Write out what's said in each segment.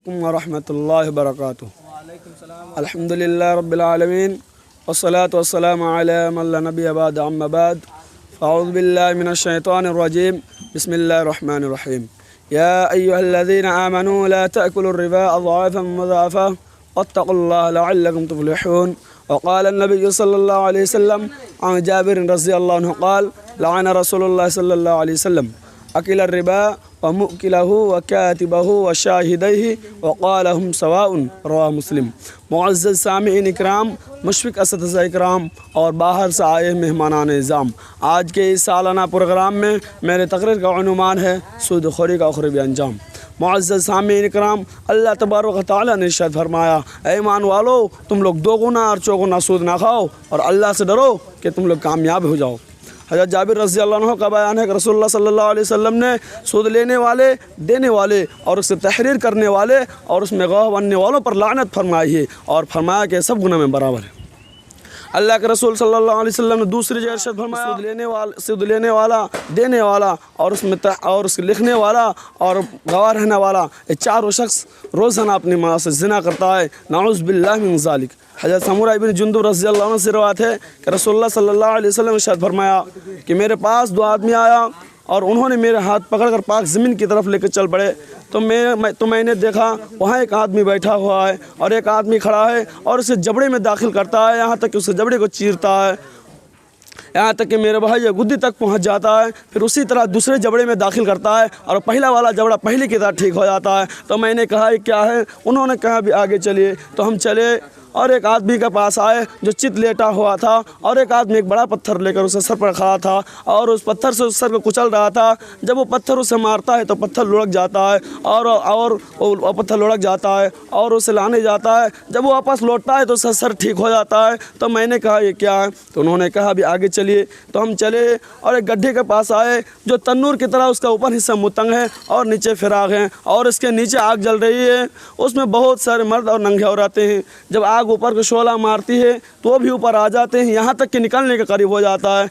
علیکم ورحمۃ اللہ وبرکاتہ۔ الحمد للہ رب العالمین والصلاة والسلام علی من لا نبی بعد اما بعد اعوذ باللہ من الشیطان الرجیم بسم اللہ الرحمن الرحیم یا ایہا الذین آمنوا لا تأکلوا الربا اضعافا مضاعفا واتقوا اللہ لعلکم تفلحون۔ وقال النبی صلی اللہ علیہ وسلم عن جابر رضی اللہ عنہ قال لعن رسول اللہ صلی اللہ علیہ وسلم اکل الربا ومؤکلہ وکاتبہ وشاہدیہ وقال ہم سواء، رواہ مسلم۔ معزز سامعین اکرام، مشفق اساتذہ اکرام اور باہر سے آئے مہمانان نظام، آج کے اس سالانہ پروگرام میں میرے تقریر کا عنوان ہے سود خوری کا اخروی انجام۔ معزز سامعین اکرام، اللہ تبارک و تعالیٰ نے ارشاد فرمایا، اے ایمان والو، تم لوگ دو گنا اور چوگنا سود نہ کھاؤ اور اللہ سے ڈرو کہ تم لوگ کامیاب ہو جاؤ۔ حضرت جابر رضی اللہ عنہ کا بیان ہے کہ رسول اللہ صلی اللہ علیہ وسلم نے سود لینے والے، دینے والے اور اس سے تحریر کرنے والے اور اس میں گواہ بننے والوں پر لعنت فرمائی ہے اور فرمایا کہ سب گناہ میں برابر ہے۔ اللہ کے رسول صلی اللہ علیہ وسلم نے دوسری جگہ ارشاد فرمایا، سود لینے والا، دینے والا اور اس کے لکھنے والا اور گواہ رہنے والا، یہ چاروں شخص روزانہ اپنی ماں سے زنا کرتا ہے، نعوذ باللہ من ذالک۔ حضرت سمورہ ابن جندب رضی اللہ عنہ سے روایت ہے کہ رسول اللہ صلی اللہ علیہ وسلم نے ارشاد فرمایا کہ میرے پاس دو آدمی آیا اور انہوں نے میرے ہاتھ پکڑ کر پاک زمین کی طرف لے کے چل پڑے تو میں نے دیکھا وہاں ایک آدمی بیٹھا ہوا ہے اور ایک آدمی کھڑا ہے اور اسے جبڑے میں داخل کرتا ہے، یہاں تک کہ اسے جبڑے کو چیرتا ہے، یہاں تک کہ میرے بھائی یہ گدی تک پہنچ جاتا ہے، پھر اسی طرح دوسرے جبڑے میں داخل کرتا ہے اور پہلا والا جبڑا پہلے کی طرح ٹھیک ہو جاتا ہے۔ تو میں نے کہا یہ کیا ہے؟ انہوں نے کہا بھی آگے چلیے۔ تو ہم چلے اور ایک آدمی کے پاس آئے جو چت لیٹا ہوا تھا اور ایک آدمی ایک بڑا پتھر لے کر اسے سر پر کھڑا تھا اور اس پتھر سے اس سر کو کچل رہا تھا۔ جب وہ پتھر اسے مارتا ہے تو پتھر لڑک جاتا ہے اور پتھر لڑک جاتا ہے اور اسے لانے جاتا ہے، جب وہ واپس لوٹتا ہے تو اس کا سر ٹھیک ہو جاتا ہے۔ تو میں نے کہا یہ کیا ہے؟ تو انہوں نے کہا بھی آگے چلیے۔ تو ہم چلے اور ایک گڈھے کے پاس آئے جو تنور کی طرح اس کا اوپر حصہ متنگ ہے اور نیچے فراغ ہے اور اس کے نیچے آگ جل رہی ہے، اس میں بہت سارے مرد اور ننگے عورتیں ہیں۔ جب آگ اوپر کو شعلہ مارتی ہے تو وہ بھی اوپر آ جاتے ہیں، یہاں تک کہ نکلنے کے قریب ہو جاتا ہے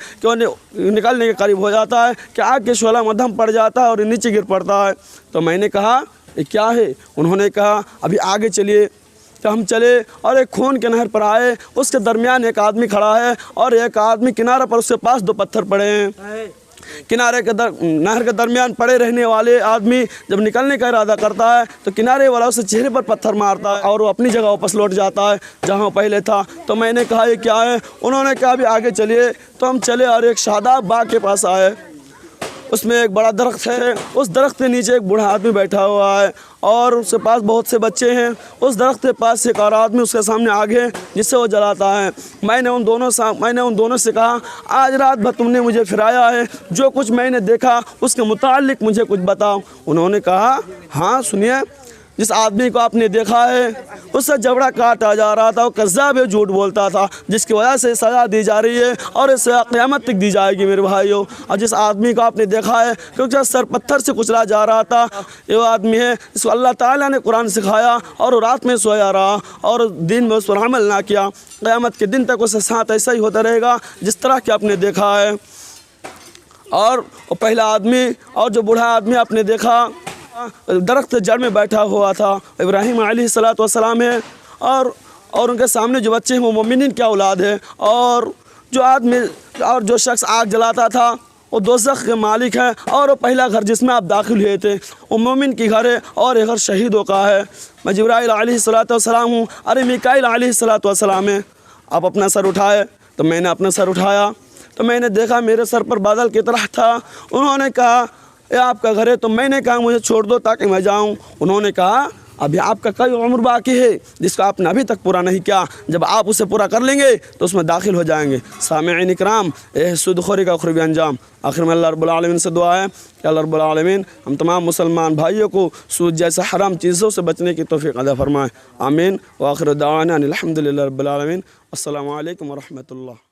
کہ آگ کے شعلہ مدھم پڑ جاتا ہے اور نیچے گر پڑتا ہے۔ تو میں نے کہا یہ کیا ہے؟ انہوں نے کہا ابھی آگے چلیے۔ تو ہم چلے اور ایک خون کے نہر پر آئے، اس کے درمیان ایک آدمی کھڑا ہے اور ایک آدمی کنارے پر اس کے پاس دو پتھر پڑے ہیں۔ کنارے کے نہر کے درمیان پڑے رہنے والے آدمی جب نکلنے کا ارادہ کرتا ہے تو کنارے والا اسے چہرے پر پتھر مارتا ہے اور وہ اپنی جگہ واپس لوٹ جاتا ہے جہاں پہلے تھا۔ تو میں نے کہا یہ کیا ہے؟ انہوں نے کہا بھی آگے چلیے۔ تو ہم چلے اور ایک شاداب باغ کے پاس آئے، اس میں ایک بڑا درخت ہے، اس درخت کے نیچے ایک بوڑھا آدمی بیٹھا ہوا ہے اور اس کے پاس بہت سے بچے ہیں۔ اس درخت کے پاس ایک اور آدمی اس کے سامنے آگ ہے جس سے وہ جلاتا ہے۔ میں نے ان دونوں سے کہا آج رات بھر تم نے مجھے پھرایا ہے، جو کچھ میں نے دیکھا اس کے متعلق مجھے کچھ بتاؤ۔ انہوں نے کہا ہاں سنیے، جس آدمی کو آپ نے دیکھا ہے اس سے جبڑا کاٹا جا رہا تھا، وہ کذاب ہے، جھوٹ بولتا تھا، جس کی وجہ سے سزا دی جا رہی ہے اور اس سزا قیامت تک دی جائے گی میرے بھائیوں۔ اور جس آدمی کو آپ نے دیکھا ہے کیونکہ سر پتھر سے کچلا جا رہا تھا، یہ وہ آدمی ہے جس کو اللہ تعالیٰ نے قرآن سکھایا اور وہ رات میں سویا رہا اور دن میں اس پر عمل نہ کیا، قیامت کے دن تک اس کے ساتھ ایسا ہی ہوتا رہے گا جس طرح کہ آپ نے دیکھا ہے۔ اور وہ پہلا آدمی اور جو بوڑھا آدمی آپ نے دیکھا درخت جڑ میں بیٹھا ہوا تھا، ابراہیم علیہ السلام ہے اور ان کے سامنے جو بچے ہیں وہ مومنین کی اولاد ہے، اور جو شخص آگ جلاتا تھا وہ دوزخ کے مالک ہے، اور وہ پہلا گھر جس میں آپ داخل ہوئے تھے وہ مومن کی گھر ہے اور یہ گھر شہیدوں کا ہے۔ میں جبرائیل علیہ السلام ہوں، ارے میکائیل علیہ السلام ہے۔ آپ اپنا سر اٹھائے تو میں نے اپنا سر اٹھایا تو میں نے دیکھا میرے سر پر بادل کی طرح تھا۔ انہوں نے کہا یہ آپ کا گھر ہے، تو میں نے کہا مجھے چھوڑ دو تاکہ میں جاؤں۔ انہوں نے کہا ابھی آپ کا کئی عمر باقی ہے جس کو آپ نے ابھی تک پورا نہیں کیا، جب آپ اسے پورا کر لیں گے تو اس میں داخل ہو جائیں گے۔ سامعین اکرام، یہ سود خوری کا اخروی انجام۔ آخر میں اللہ رب العالمین سے دعا ہے کہ اللہ رب العالمین ہم تمام مسلمان بھائیوں کو سود جیسے حرام چیزوں سے بچنے کی توفیق عطا فرمائے، آمین۔ وآخر دعوانا الحمد للہ رب العالمین۔ السلام علیکم ورحمۃ اللہ۔